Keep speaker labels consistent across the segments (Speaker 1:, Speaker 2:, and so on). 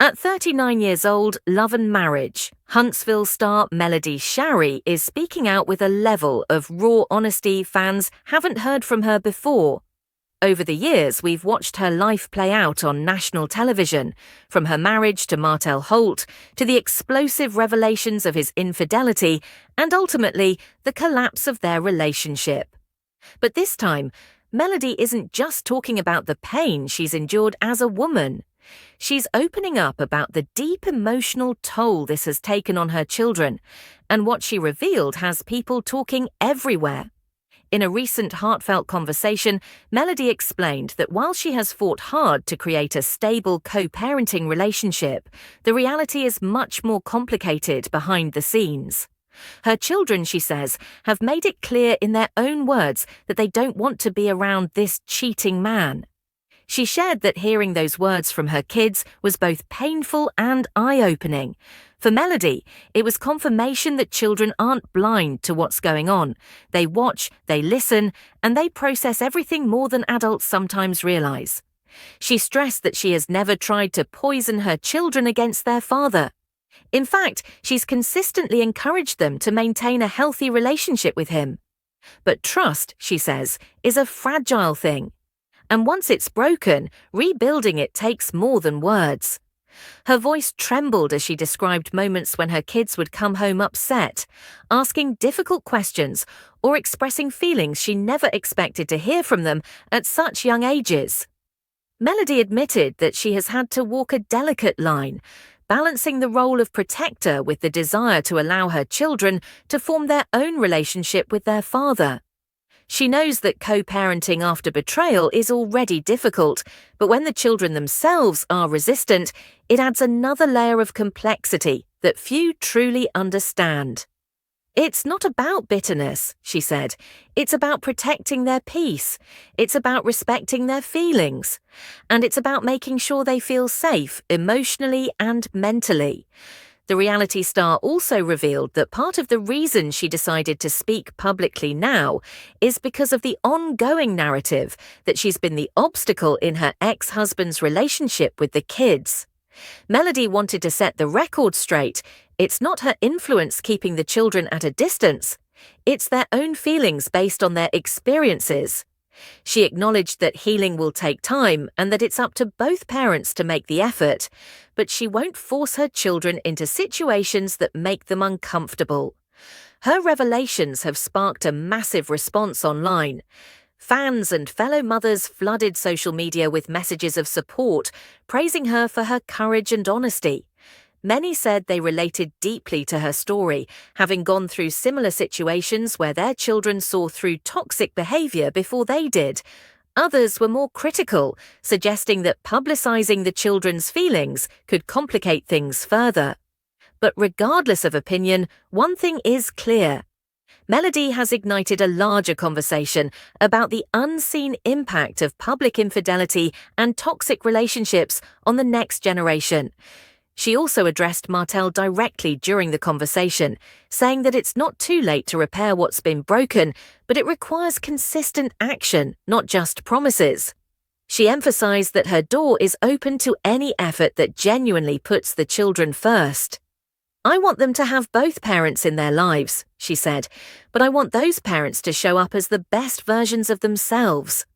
Speaker 1: At 39 years old, love and marriage, Huntsville star Melody Shari is speaking out with a level of raw honesty fans haven't heard from her before. Over the years, we've watched her life play out on national television, from her marriage to Martell Holt, to the explosive revelations of his infidelity, and ultimately, the collapse of their relationship. But this time, Melody isn't just talking about the pain she's endured as a woman. She's opening up about the deep emotional toll this has taken on her children, and what she revealed has people talking everywhere. In a recent heartfelt conversation, Melody explained that while she has fought hard to create a stable co-parenting relationship, the reality is much more complicated behind the scenes. Her children, she says, have made it clear in their own words that they don't want to be around this cheating man. She shared that hearing those words from her kids was both painful and eye-opening. For Melody, it was confirmation that children aren't blind to what's going on. They watch, they listen, and they process everything more than adults sometimes realize. She stressed that she has never tried to poison her children against their father. In fact, she's consistently encouraged them to maintain a healthy relationship with him. But trust, she says, is a fragile thing. And once it's broken, rebuilding it takes more than words. Her voice trembled as she described moments when her kids would come home upset, asking difficult questions or expressing feelings she never expected to hear from them at such young ages. Melody admitted that she has had to walk a delicate line, balancing the role of protector with the desire to allow her children to form their own relationship with their father. She knows that co-parenting after betrayal is already difficult, but when the children themselves are resistant, it adds another layer of complexity that few truly understand. It's not about bitterness, she said. It's about protecting their peace. It's about respecting their feelings. And it's about making sure they feel safe emotionally and mentally. The reality star also revealed that part of the reason she decided to speak publicly now is because of the ongoing narrative that she's been the obstacle in her ex-husband's relationship with the kids. Melody wanted to set the record straight. It's not her influence keeping the children at a distance. It's their own feelings based on their experiences. She acknowledged that healing will take time and that it's up to both parents to make the effort, but she won't force her children into situations that make them uncomfortable. Her revelations have sparked a massive response online. Fans and fellow mothers flooded social media with messages of support, praising her for her courage and honesty. Many said they related deeply to her story, having gone through similar situations where their children saw through toxic behavior before they did. Others were more critical, suggesting that publicizing the children's feelings could complicate things further. But regardless of opinion, one thing is clear. Melody has ignited a larger conversation about the unseen impact of public infidelity and toxic relationships on the next generation. She also addressed Martell directly during the conversation, saying that it's not too late to repair what's been broken, but it requires consistent action, not just promises. She emphasized that her door is open to any effort that genuinely puts the children first. "I want them to have both parents in their lives," she said, "but I want those parents to show up as the best versions of themselves."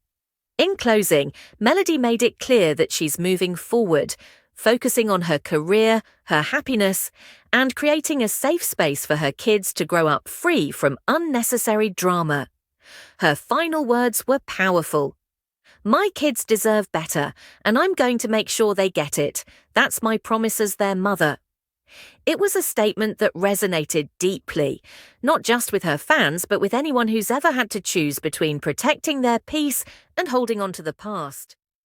Speaker 1: In closing, Melody made it clear that she's moving forward, focusing on her career, her happiness, and creating a safe space for her kids to grow up free from unnecessary drama. Her final words were powerful. "My kids deserve better, and I'm going to make sure they get it. That's my promise as their mother." It was a statement that resonated deeply, not just with her fans, but with anyone who's ever had to choose between protecting their peace and holding on to the past.